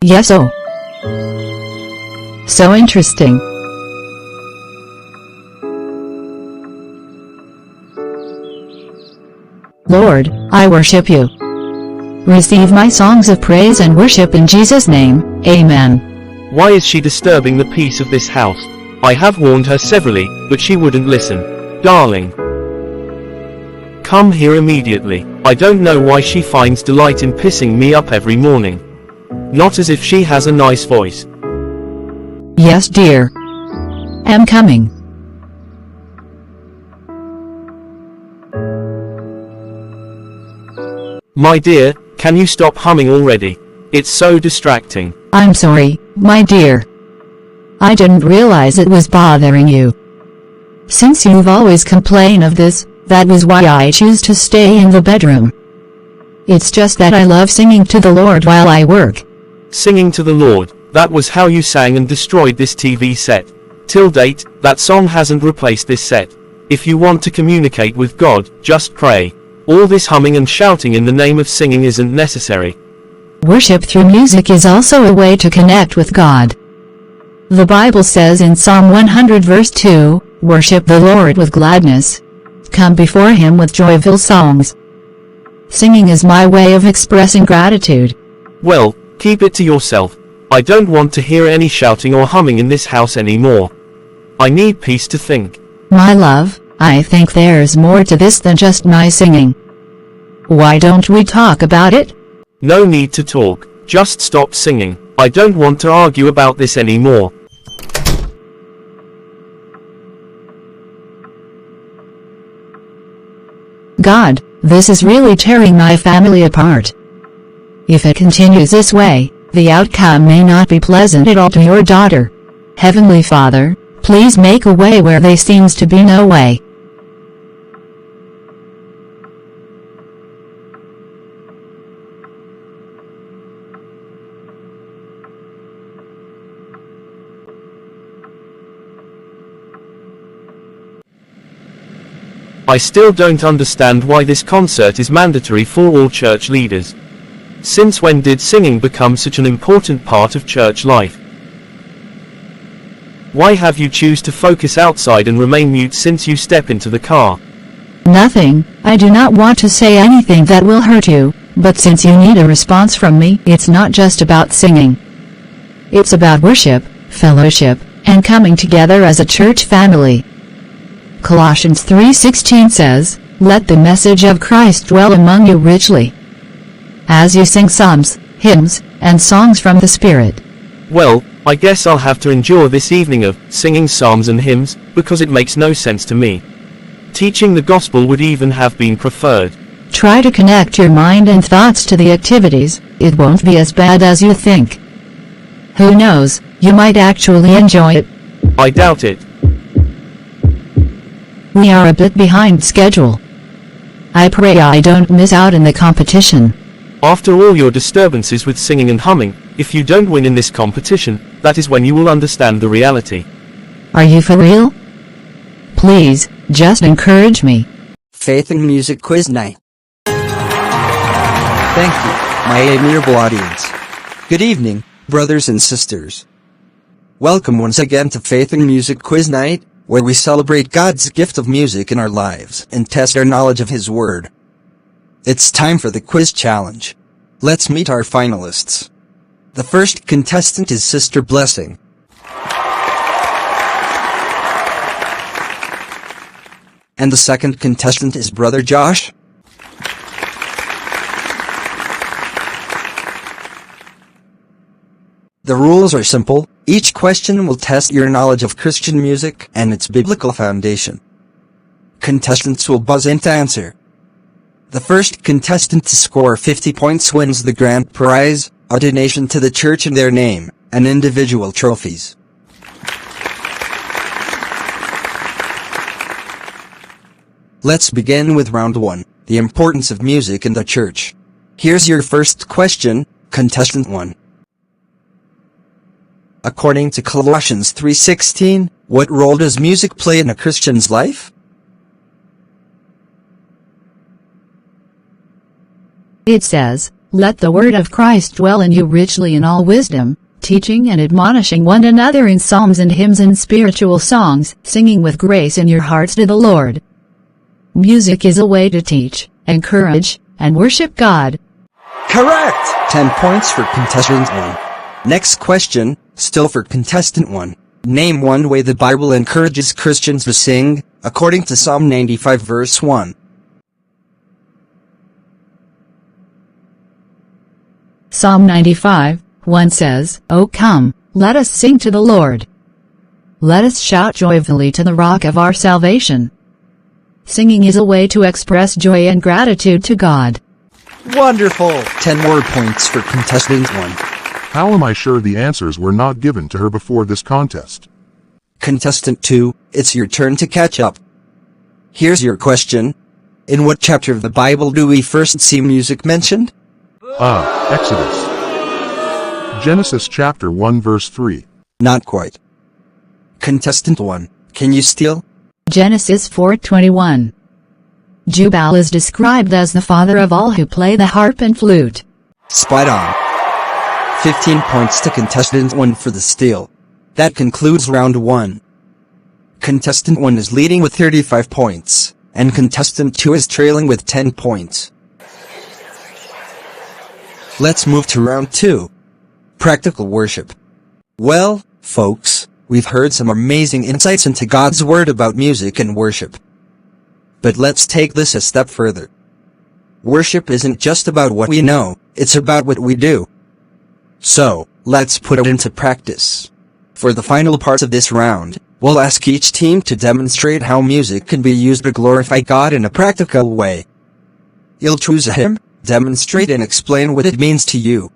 Yes, oh. So interesting. Lord, I worship you. Receive my songs of praise and worship in Jesus' name, amen. Why is she disturbing the peace of this house? I have warned her severally, but she wouldn't listen. Darling, come here immediately. I don't know why she finds delight in pissing me up every morning. Not as if she has a nice voice. Yes, dear. Am coming. My dear, can you stop humming already? It's so distracting. I'm sorry, my dear. I didn't realize it was bothering you. Since you've always complained of this, that was why I choose to stay in the bedroom. It's just that I love singing to the Lord while I work. Singing to the Lord, that was how you sang and destroyed this TV set. Till date, that song hasn't replaced this set. If you want to communicate with God, just pray. All this humming and shouting in the name of singing isn't necessary. Worship through music is also a way to connect with God. The Bible says in Psalm 100 verse 2, "Worship the Lord with gladness. Come before him with joyful songs." Singing is my way of expressing gratitude. Well, keep it to yourself. I don't want to hear any shouting or humming in this house anymore. I need peace to think. My love, I think there's more to this than just my singing. Why don't we talk about it? No need to talk, just stop singing. I don't want to argue about this anymore. God, this is really tearing my family apart. If it continues this way, the outcome may not be pleasant at all to your daughter. Heavenly Father, please make a way where there seems to be no way. I still don't understand why this concert is mandatory for all church leaders. Since when did singing become such an important part of church life? Why have you choose to focus outside and remain mute since you step into the car? Nothing, I do not want to say anything that will hurt you, but since you need a response from me, it's not just about singing. It's about worship, fellowship, and coming together as a church family. Colossians 3:16 says, "Let the message of Christ dwell among you richly." As you sing psalms, hymns, and songs from the Spirit. Well, I guess I'll have to endure this evening of singing psalms and hymns, because it makes no sense to me. Teaching the gospel would even have been preferred. Try to connect your mind and thoughts to the activities, it won't be as bad as you think. Who knows, you might actually enjoy it. I doubt it. We are a bit behind schedule. I pray I don't miss out in the competition. After all your disturbances with singing and humming, if you don't win in this competition, that is when you will understand the reality. Are you for real? Please, just encourage me. Faith and Music Quiz Night. Thank you, my amiable audience. Good evening, brothers and sisters. Welcome once again to Faith and Music Quiz Night, where we celebrate God's gift of music in our lives and test our knowledge of His Word. It's time for the quiz challenge. Let's meet our finalists. The first contestant is Sister Blessing. And the second contestant is Brother Josh. The rules are simple. Each question will test your knowledge of Christian music and its biblical foundation. Contestants will buzz in to answer. The first contestant to score 50 points wins the grand prize, a donation to the church in their name, and individual trophies. Let's begin with round 1, the importance of music in the church. Here's your first question, contestant 1. According to Colossians 3:16, what role does music play in a Christian's life? It says, Let the word of Christ dwell in you richly in all wisdom, teaching and admonishing one another in psalms and hymns and spiritual songs, singing with grace in your hearts to the Lord. Music is a way to teach, encourage, and worship God. Correct! 10 points for contestant 1. Next question, still for contestant 1. Name one way the Bible encourages Christians to sing, according to Psalm 95 verse 1. Psalm 95:1 says, "O come, let us sing to the Lord. Let us shout joyfully to the rock of our salvation." Singing is a way to express joy and gratitude to God. Wonderful! 10 more points for contestant 1. How am I sure the answers were not given to her before this contest? Contestant 2, it's your turn to catch up. Here's your question. In what chapter of the Bible do we first see music mentioned? Exodus. Genesis chapter 1 verse 3. Not quite. Contestant 1, can you steal? Genesis 4:21. Jubal is described as the father of all who play the harp and flute. Spot on. 15 points to contestant 1 for the steal. That concludes round 1. Contestant 1 is leading with 35 points, and contestant 2 is trailing with 10 points. Let's move to round 2. Practical worship. Well, folks, we've heard some amazing insights into God's Word about music and worship. But let's take this a step further. Worship isn't just about what we know, it's about what we do. So, let's put it into practice. For the final part of this round, we'll ask each team to demonstrate how music can be used to glorify God in a practical way. You'll choose a hymn, demonstrate and explain what it means to you.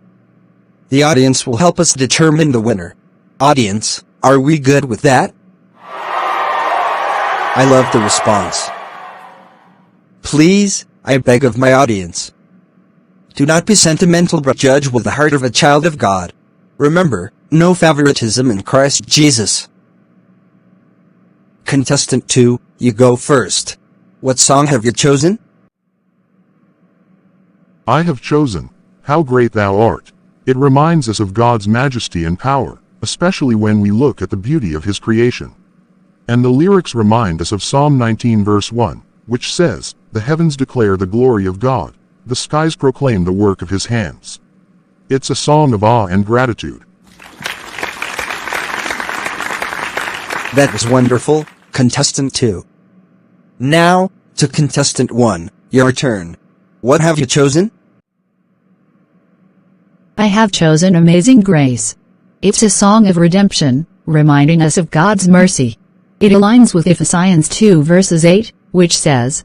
The audience will help us determine the winner. Audience, are we good with that? I love the response. Please, I beg of my audience. Do not be sentimental but judge with the heart of a child of God. Remember, no favoritism in Christ Jesus. Contestant 2, you go first. What song have you chosen? I have chosen, How Great Thou Art. It reminds us of God's majesty and power, especially when we look at the beauty of His creation. And the lyrics remind us of Psalm 19 verse 1, which says, "The heavens declare the glory of God, the skies proclaim the work of His hands." It's a song of awe and gratitude. That was wonderful, contestant 2. Now, to contestant 1, your turn. What have you chosen? I have chosen Amazing Grace. It's a song of redemption, reminding us of God's mercy. It aligns with Ephesians 2 verses 8, which says,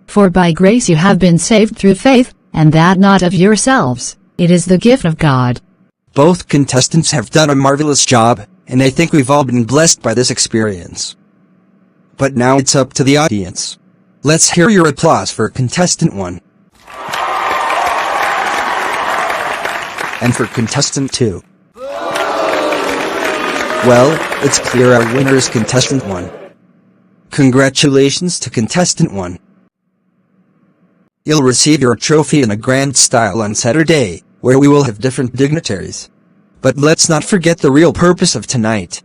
"For by grace you have been saved through faith, and that not of yourselves, it is the gift of God." Both contestants have done a marvelous job, and I think we've all been blessed by this experience. But now it's up to the audience. Let's hear your applause for contestant 1. And for contestant 2. Well, it's clear our winner is contestant 1. Congratulations to contestant 1. You'll receive your trophy in a grand style on Saturday, where we will have different dignitaries. But let's not forget the real purpose of tonight.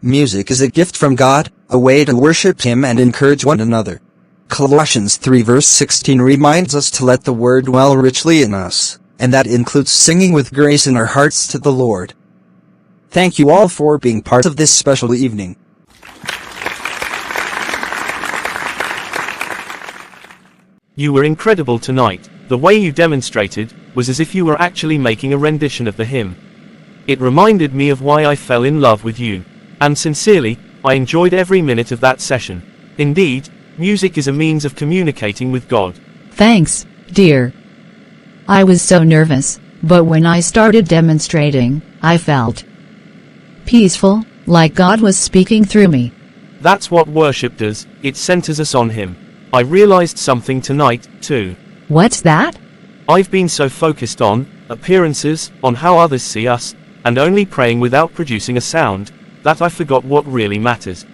Music is a gift from God, a way to worship Him and encourage one another. Colossians 3 verse 16 reminds us to let the Word dwell richly in us, and that includes singing with grace in our hearts to the Lord. Thank you all for being part of this special evening. You were incredible tonight. The way you demonstrated was as if you were actually making a rendition of the hymn. It reminded me of why I fell in love with you. And sincerely, I enjoyed every minute of that session. Indeed, music is a means of communicating with God. Thanks, dear. I was so nervous, but when I started demonstrating, I felt peaceful, like God was speaking through me. That's what worship does, it centers us on Him. I realized something tonight, too. What's that? I've been so focused on appearances, on how others see us, and only praying without producing a sound, that I forgot what really matters.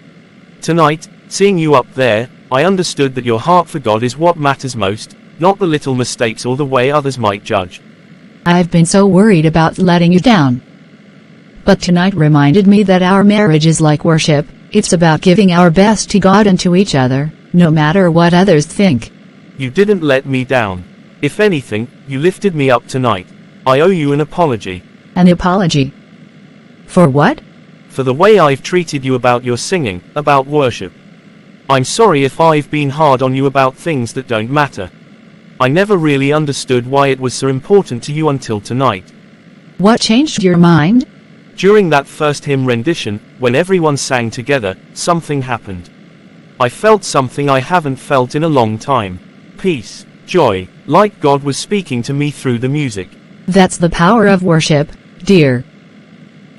Tonight, seeing you up there, I understood that your heart for God is what matters most, not the little mistakes or the way others might judge. I've been so worried about letting you down. But tonight reminded me that our marriage is like worship. It's about giving our best to God and to each other, no matter what others think. You didn't let me down. If anything, you lifted me up tonight. I owe you an apology. An apology? For what? For the way I've treated you about your singing, about worship. I'm sorry if I've been hard on you about things that don't matter. I never really understood why it was so important to you until tonight. What changed your mind? During that first hymn rendition, when everyone sang together, something happened. I felt something I haven't felt in a long time. Peace, joy, like God was speaking to me through the music. That's the power of worship, dear.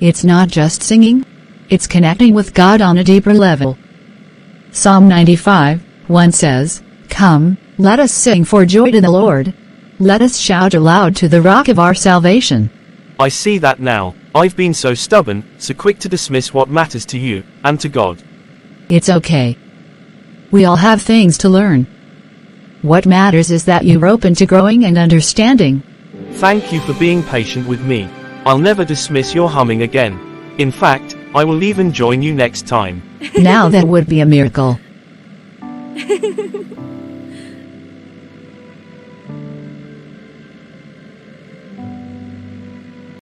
It's not just singing. It's connecting with God on a deeper level. Psalm 95:1 says, "Come, let us sing for joy to the Lord. Let us shout aloud to the rock of our salvation." I see that now. I've been so stubborn, so quick to dismiss what matters to you, and to God. It's okay. We all have things to learn. What matters is that you're open to growing and understanding. Thank you for being patient with me. I'll never dismiss your humming again. In fact, I will even join you next time. Now that would be a miracle.